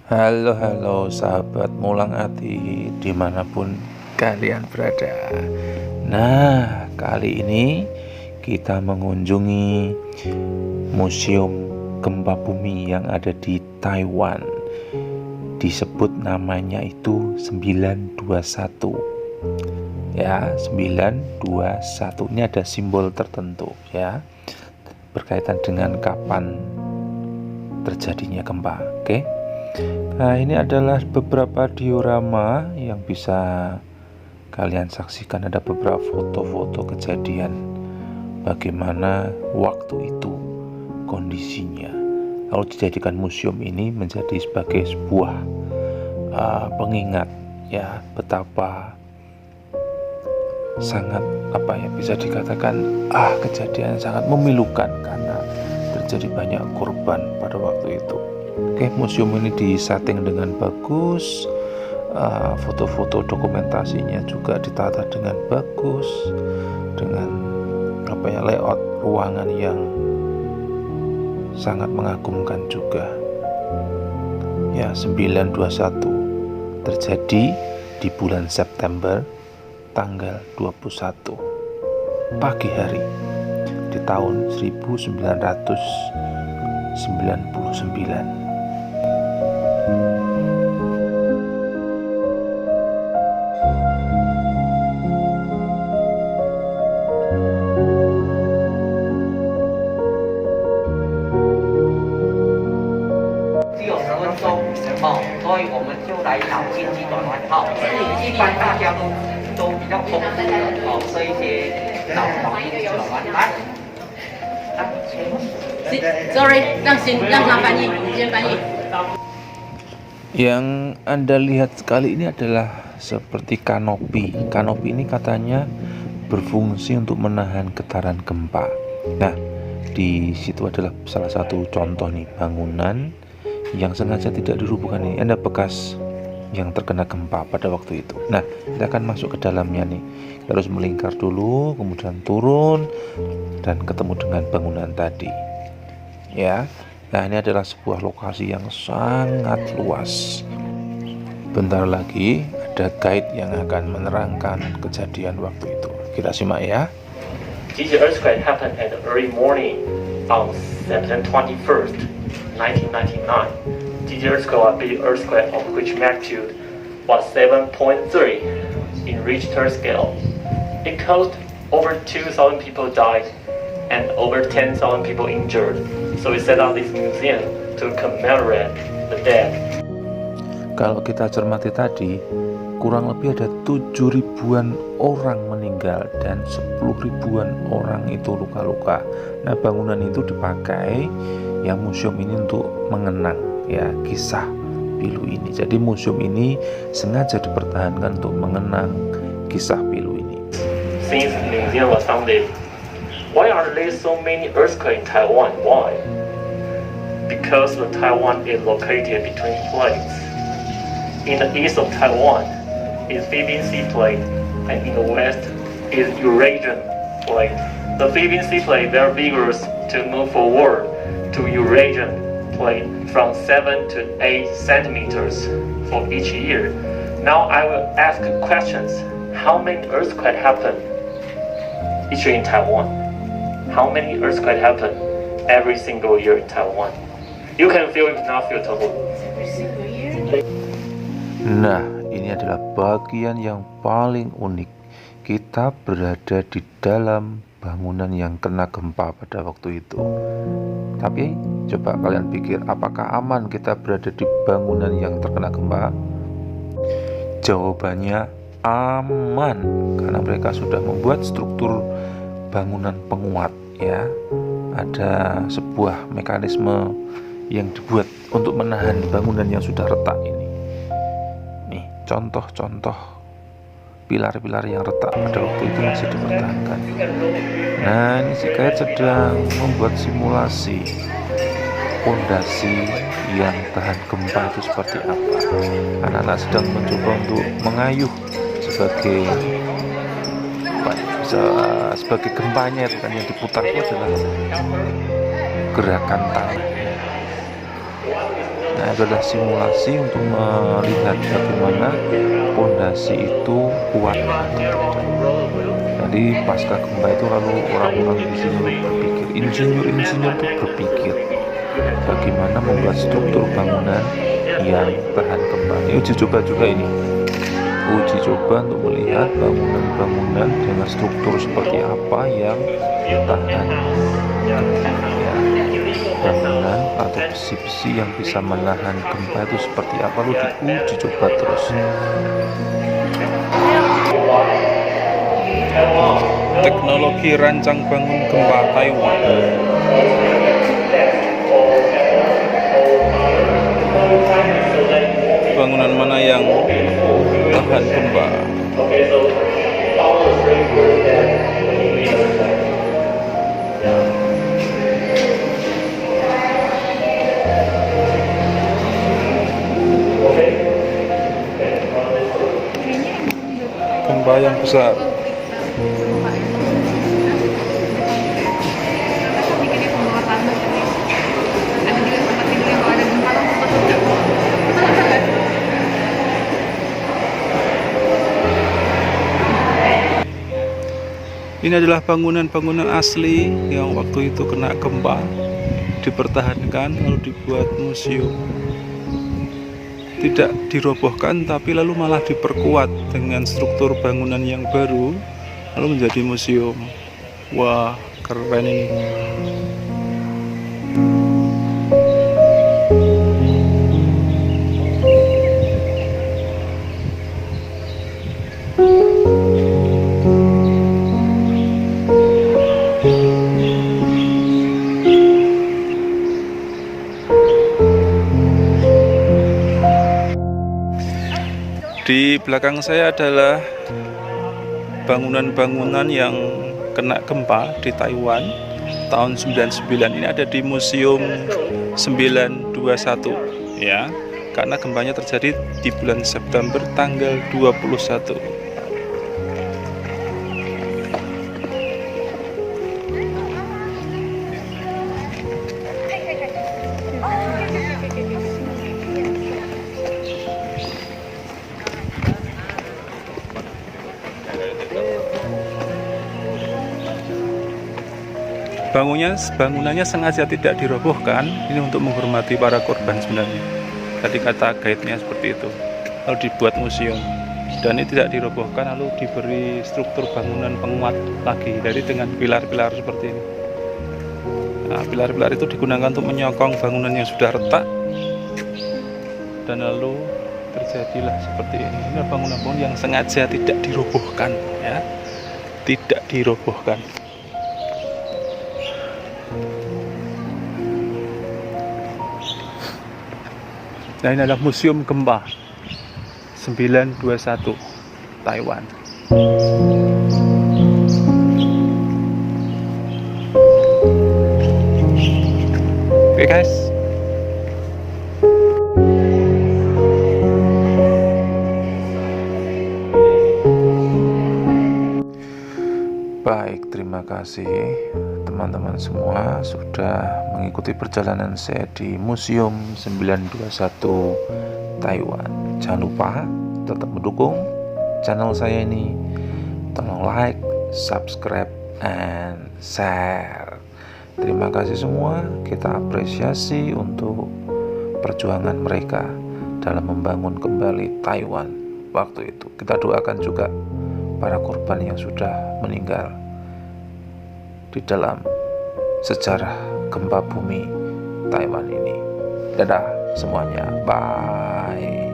Halo sahabat Mulang Ati dimanapun kalian berada. Nah, kali ini kita mengunjungi Museum Gempa Bumi yang ada di Taiwan. Disebut namanya itu 921. Ya, 921 ini ada simbol tertentu ya, berkaitan dengan kapan terjadinya gempa. Oke. Nah, ini adalah beberapa diorama yang bisa kalian saksikan. Ada beberapa foto-foto kejadian bagaimana waktu itu kondisinya. Lalu dijadikan museum ini menjadi sebagai sebuah pengingat ya, betapa sangat bisa dikatakan kejadian sangat memilukan karena terjadi banyak korban pada waktu itu. Oke, museum ini disetting dengan bagus, foto-foto dokumentasinya juga ditata dengan bagus, dengan layout ruangan yang sangat mengagumkan juga. Ya, 921 terjadi di bulan September tanggal 21 pagi hari di tahun 1999. 所以我们就来导经济转换号。一般大家都比较丰富的这一些导航经济转换来。Sorry，让他翻译，你先翻译。 Yang Anda lihat sekali ini adalah seperti kanopi. Kanopi ini katanya berfungsi untuk menahan getaran gempa. Nah, di situ adalah salah satu contoh nih bangunan yang sengaja tidak dirubuhkan ini. Ada bekas yang terkena gempa pada waktu itu. Nah, kita akan masuk ke dalamnya nih. Kita harus melingkar dulu, kemudian turun dan ketemu dengan bangunan tadi. Ya. Nah, ini adalah sebuah lokasi yang sangat luas. Bentar lagi ada guide yang akan menerangkan kejadian waktu itu. Kita simak ya. Gigi earthquake happened at the early morning on September 21st, 1999. Gigi earthquake was a big earthquake of which magnitude was 7.3 in Richter scale. It caused over 2,000 people died and over 10,000 people injured. So we set up this museum to commemorate the dead. Kalau kita cermati tadi, kurang lebih ada 7.000-an orang meninggal dan 10.000-an orang itu luka-luka. Nah, bangunan itu dipakai ya museum ini untuk mengenang ya kisah pilu ini. Jadi museum ini sengaja dipertahankan untuk mengenang kisah pilu ini. Since the museum was founded, why are there so many earthquakes in Taiwan? Why? Because the Taiwan is located between plates. In the east of Taiwan is Philippine Sea Plate, and in the west is Eurasian Plate. The Philippine Sea Plate very vigorous to move forward to Eurasian Plate from 7 to 8 centimeters for each year. Now I will ask questions. How many earthquakes happen each year in Taiwan? How many earthquakes happen every single year in Taiwan? You can feel it, not feel total. Nah, ini adalah bagian yang paling unik. Kita berada di dalam bangunan yang kena gempa pada waktu itu. Tapi coba kalian pikir, apakah aman kita berada di bangunan yang terkena gempa? Jawabannya aman, karena mereka sudah membuat struktur bangunan penguat ya. Ada sebuah mekanisme yang dibuat untuk menahan bangunan yang sudah retak ini. Nih, contoh-contoh pilar-pilar yang retak pada waktu itu masih dipertahankan. Nah, ini si guide sedang membuat simulasi pondasi yang tahan gempa itu seperti apa. Anak-anak sedang mencoba untuk mengayuh sebagai gempanya itu kan, yang diputar itu adalah gerakan tangan. Nah, itu adalah simulasi untuk melihat bagaimana pondasi itu kuat. Jadi pasca gempa itu lalu orang-orang di sini berpikir, insinyur-insinyur itu berpikir bagaimana membuat struktur bangunan yang tahan gempa. Ini uji coba juga ini. Uji coba untuk melihat bangunan-bangunan dengan struktur seperti apa yang tahan gempa. Ya, bangunan atau besi-besi yang bisa menahan gempa itu seperti apa, lalu diuji coba terus. Teknologi rancang bangun gempa Taiwan. Bangunan mana yang tahan gempa? Gempa yang besar. Ini adalah bangunan-bangunan asli yang waktu itu kena gempa, dipertahankan lalu dibuat museum. Tidak dirobohkan tapi lalu malah diperkuat dengan struktur bangunan yang baru lalu menjadi museum. Wah, keren ini. Di belakang saya adalah bangunan-bangunan yang kena gempa di Taiwan tahun 99. Ini ada di Museum 921 ya. Karena gempanya terjadi di bulan September tanggal 21. Bangunannya sengaja tidak dirobohkan, ini untuk menghormati para korban sebenarnya. Tadi kata guide-nya seperti itu. Lalu dibuat museum dan ini tidak dirobohkan, lalu diberi struktur bangunan penguat lagi, jadi dengan pilar-pilar seperti ini. Nah, pilar-pilar itu digunakan untuk menyokong bangunan yang sudah retak dan lalu terjadilah seperti ini. Ini bangunan-bangunan yang sengaja tidak dirobohkan ya, tidak dirobohkan. Nah, ini adalah Museum Gempa 921 Taiwan. Oke guys. Baik, terima kasih teman-teman semua sudah mengikuti perjalanan saya di Museum 921 Taiwan. Jangan lupa tetap mendukung channel saya ini. Tolong like, subscribe, and share. Terima kasih semua. Kita apresiasi untuk perjuangan mereka dalam membangun kembali Taiwan waktu itu. Kita doakan juga para korban yang sudah meninggal di dalam sejarah gempa bumi Taiwan ini. Dadah semuanya, bye.